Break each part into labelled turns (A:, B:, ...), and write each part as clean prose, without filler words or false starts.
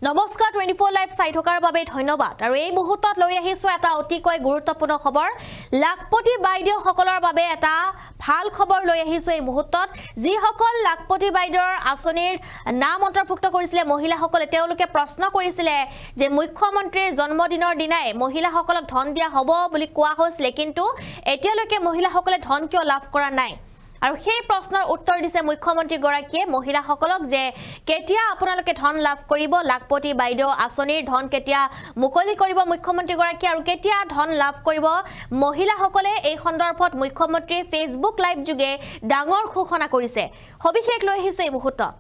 A: নমস্কাৰ 24 লাইভ চাই থকাৰ বাবে ধন্যবাদ আৰু এই মুহূৰ্তত লৈ আহিছো এটা অতিকৈ গুৰুত্বপূৰ্ণ খবৰ লাখপতি বাইদেউ সকলৰ বাবে এটা ভাল খবৰ লৈ আহিছো এই মুহূৰ্তত যি সকল লাখপতি বাইদেউৰ আঁচনিৰ নাম অন্তৰ্ভুক্ত কৰিছিলে মহিলাসকলে তেওঁলোকে প্ৰশ্ন কৰিছিলে যে মুখ্যমন্ত্ৰীৰ জন্মদিনৰ দিনাই মহিলাসকলক ধন দিয়া হ'ব বুলি কোৱা হৈছিল কিন্তু এতিয়ালৈকে মহিলাসকলে ধন কিয় লাভ কৰা নাই আৰু সেই প্ৰশ্নৰ উত্তৰ দিছে মুখ্যমন্ত্ৰী গৰাকীয়ে মহিলাসকলক যে কেতিয়া আপোনালোকে ধন লাভ কৰিব লাখপতি বাইদেউ আঁচনিৰ ধন কেতিয়া মুকলি কৰিব মুখ্যমন্ত্ৰী গৰাকী আৰু কেতিয়া ধন লাভ কৰিব মহিলাসকলে এই সন্দৰ্ভত মুখ্যমন্ত্ৰী ফেচবুক লাইভ যোগে ডাঙৰ ঘোষণা কৰিছে সবিশেষ লৈ আহিছে এই মুহূৰ্তত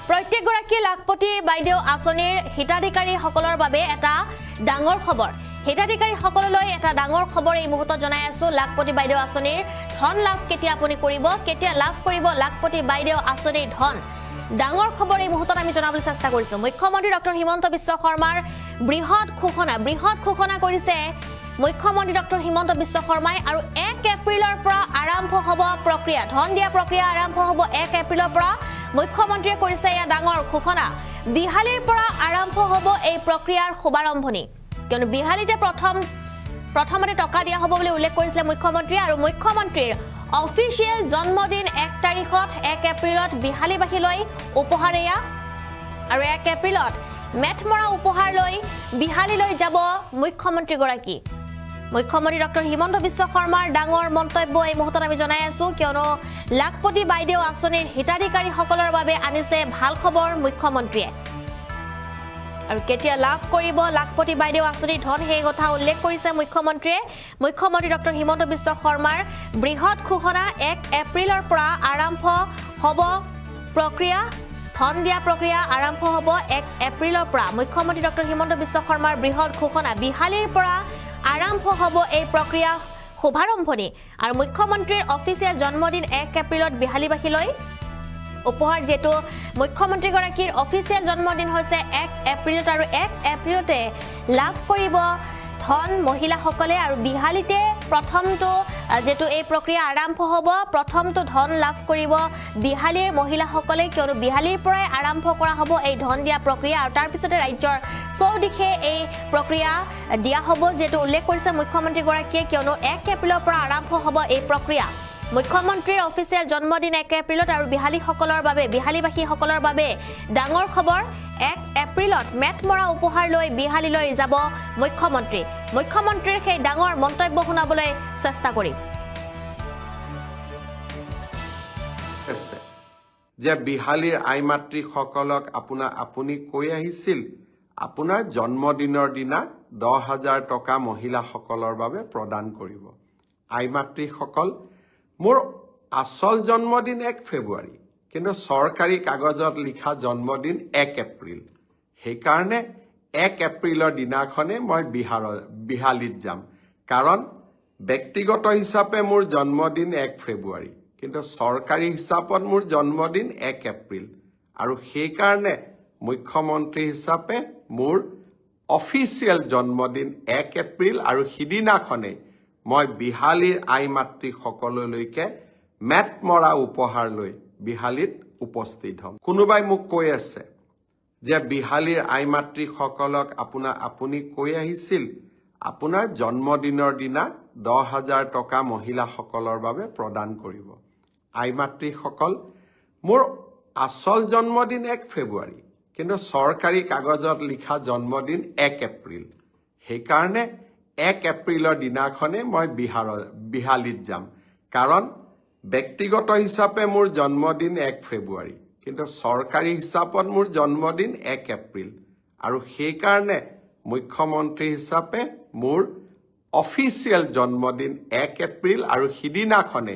A: প্ৰত্যেক গৰাকী লাখপতি বাইদেউ আঁচনিৰ হিতাধিকাৰী সকলৰ বাবে এটা ডাঙৰ খবৰ হিতাধিকাৰী সকললৈ এটা ডাঙৰ খবৰ এই মুহূৰ্তত জনাই আছো লাখপতি বাইদেউ আঁচনিৰ ধন লাভ কেতিয়া আপুনি কৰিব কেতিয়া লাভ কৰিব লাখপতি বাইদেউ আঁচনিৰ ধন ডাঙৰ খবৰ এই মুহূৰ্তত আমি জনাবলৈ চেষ্টা কৰিছো মুখ্যমন্ত্ৰী ডক্টৰ হিমন্ত বিশ্ব শৰ্মাৰ বৃহৎ ঘোষণা কৰিছে মুখ্যমন্ত্ৰী ডক্টৰ হিমন্ত বিশ্ব শৰ্মাই আৰু 1 এপ্ৰিলৰ পৰা আৰম্ভ হ'ব প্ৰক্ৰিয়া ধন দিয়া প্ৰক্ৰিয়া আৰম্ভ হ'ব 1 এপ্ৰিলৰ পৰা মুখ্যমন্ত্ৰীয়ে কৰিছে এই ডাঙৰ ঘোষণা বিহালীৰ পৰা আৰম্ভ হ'ব এই প্ৰক্ৰিয়াৰ শুভাৰম্ভণি কিয়নো বিহালীতে প্ৰথমতে টকা দিয়া হ'ব বুলি উল্লেখ কৰিছিল মুখ্যমন্ত্ৰী আৰু মুখ্যমন্ত্ৰীৰ অফিচিয়েল জন্মদিন 1 তাৰিখত 1 এপ্ৰিলত বিহালীবাসীলৈ উপহাৰ এয়া আৰু 1 এপ্ৰিলত মেটমৰা উপহাৰ লৈ বিহালীলৈ যাব মুখ্যমন্ত্ৰী গৰাকী মুখ্যমন্ত্ৰী ডক্টৰ হিমন্ত বিশ্ব শৰ্মাৰ ডাঙৰ মন্তব্য এই মুহূৰ্তত আমি জনাই আছো কিয়নো লাখপতি বাইদেউ আঁচনিৰ হিতাধিকাৰী সকলৰ বাবে আনিছে ভাল খবৰ মুখ্যমন্ত্ৰীয়ে আৰু কেতিয়া লাভ কৰিব লাখপতি বাইদেউ আঁচনিৰ ধন সেই কথা উল্লেখ কৰিছে মুখ্যমন্ত্ৰী ডক্টৰ হিমন্ত বিশ্ব শৰ্মাৰ বৃহৎ ঘোষণা 1 এপ্ৰিলৰ পৰা আৰম্ভ হ'ব প্ৰক্ৰিয়া ধন দিয়া প্ৰক্ৰিয়া আৰম্ভ হ'ব 1 এপ্ৰিলৰ পৰা মুখ্যমন্ত্ৰী ডক্টৰ হিমন্ত বিশ্ব শৰ্মাৰ বৃহৎ ঘোষণা বিহালীৰ পৰা আৰম্ভ হ'ব এই প্ৰক্ৰিয়া শুভাৰম্ভণি আৰু মুখ্যমন্ত্ৰীৰ অফিচিয়েল জন্মদিন 1 এপ্ৰিলত বিহালীবাসীলৈ উপহাৰ যেটো মুখ্যমন্ত্ৰী গৰাকীৰ অফিচিয়েল জন্মদিন হৈছে 1 এপ্ৰিলত আৰু 1 এপ্ৰিলতে লাভ কৰিব ধন মহিলাসকলে আৰু বিহালীতে প্ৰথমটো যেটো এই প্ৰক্ৰিয়া আৰম্ভ হ'ব প্ৰথমটো ধন লাভ কৰিব বিহালীৰ মহিলাসকলে কিয়নো বিহালীৰ পৰাই আৰম্ভ কৰা হ'ব এই ধন দিয়া প্ৰক্ৰিয়া আৰু তাৰ পিছতে ৰাজ্যৰ চৌদিশে এই প্ৰক্ৰিয়া দিয়া হ'ব যেটো উল্লেখ কৰিছে মুখ্যমন্ত্ৰী গৰাকীয়ে কিয়নো 1 এপ্ৰিলৰ পৰা আৰম্ভ হ'ব এই প্ৰক্ৰিয়া মুখ্যমন্ত্ৰীৰ অফিচিয়েল জন্মদিন 1 এপ্ৰিলত আৰু বিহালীবাসী সকলৰ বাবে ডাঙৰ খবৰ 1 এপ্ৰিলত মেটমৰা উপহাৰ লৈ বিহালীলৈ যাব মুখ্যমন্ত্ৰীৰ সেই ডাঙৰ মন্তব্য শুনাবলৈ চেষ্টা কৰিম
B: যে বিহালীৰ আইমাতৃ সকলক আপুনি কৈ আহিছিল আপোনাৰ জন্মদিনৰ দিনা 10,000 টকা মহিলা সকলৰ বাবে প্ৰদান কৰিব আইমাতৃ সকল মোৰ আসল জন্মদিন 1 ফেব্ৰুৱাৰী কিন্তু সৰকাৰী কাগজত লিখা জন্মদিন 1 এপ্ৰিল সেই কাৰণে 1 এপ্ৰিলৰ দিনাখনে মই বিহালীত যাম কাৰণ ব্যক্তিগত হিচাপে মোৰ জন্মদিন 1 ফেব্ৰুৱাৰী কিন্তু সৰকাৰী হিচাপত মোৰ জন্মদিন 1 এপ্ৰিল আৰু সেই কাৰণে মুখ্যমন্ত্ৰী হিচাপে মোৰ অফিচিয়েল জন্মদিন 1 এপ্ৰিল আৰু হিদিনাখনে মই বিহালীৰ আইমাতৃ সকললৈকে মেটমৰা উপহাৰ লৈ বিহালীত উপস্থিত হ'ম কোনোবাই মোক কৈ আছে যে বিহালীৰ আইমাতৃ সকলক আপুনি কৈ আহিছিল আপোনাৰ জন্মদিনৰ দিনা 10,000 টকা মহিলা সকলৰ বাবে প্ৰদান কৰিব আইমাতৃ সকল মোৰ আসল জন্মদিন 1 ফেব্ৰুৱাৰী কিন্তু সৰকাৰী কাগজত লিখা জন্মদিন 1 এপ্ৰিল সেই কাৰণে 1 এপ্ৰিলৰ দিনাখনে মই বিহালীত যাম কাৰণ ব্যক্তিগত হিচাপে মোৰ জন্মদিন 1 ফেব্ৰুৱাৰী কিন্তু সৰকাৰী হিচাপত মোৰ জন্মদিন 1 এপ্ৰিল আৰু সেই কাৰণে মুখ্যমন্ত্ৰী হিচাপে মোৰ অফিচিয়েল জন্মদিন 1 এপ্ৰিল আৰু হিদিনাখনে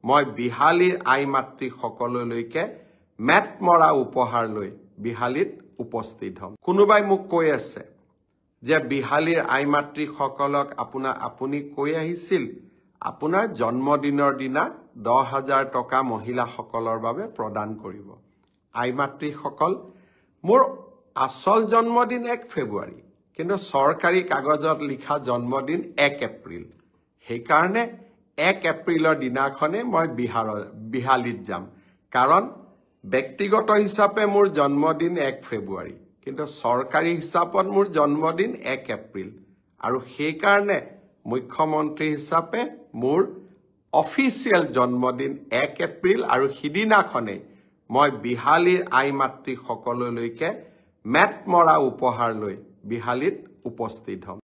B: মই বিহালীৰ আইমাতৃ সকললৈকে মেটমৰা উপহাৰ লৈ বিহালীত উপস্থিত হ'ম কোনোবাই মোক কৈ আছে যে বিহালীৰ আইমাতৃ সকলক আপুনি কৈ আহিছিল আপোনাৰ জন্মদিনৰ দিনা 10,000 টকা মহিলা সকলৰ বাবে প্ৰদান কৰিব আইমাতৃ সকল মোৰ আসল জন্মদিন 1 ফেব্ৰুৱাৰী কিন্তু সৰকাৰী কাগজত লিখা জন্মদিন 1 এপ্ৰিল সেই কাৰণে 1 এপ্ৰিলৰ দিনাখনে মই বিহালীত যাম কাৰণ ব্যক্তিগত হিচাপে মোৰ জন্মদিন 1 ফেব্ৰুৱাৰী কিন্তু চৰকাৰী হিচাপত মোৰ জন্মদিন 1 এপ্ৰিল আৰু সেইকাৰণে মুখ্যমন্ত্ৰী হিচাপে মোৰ অফিচিয়েল জন্মদিন 1 এপ্ৰিল আৰু সিদিনাখনেই মই বিহালীৰ আই মাতৃ সকললৈকে মেট মৰা উপহাৰ লৈ বিহালীত উপস্থিত হ'ম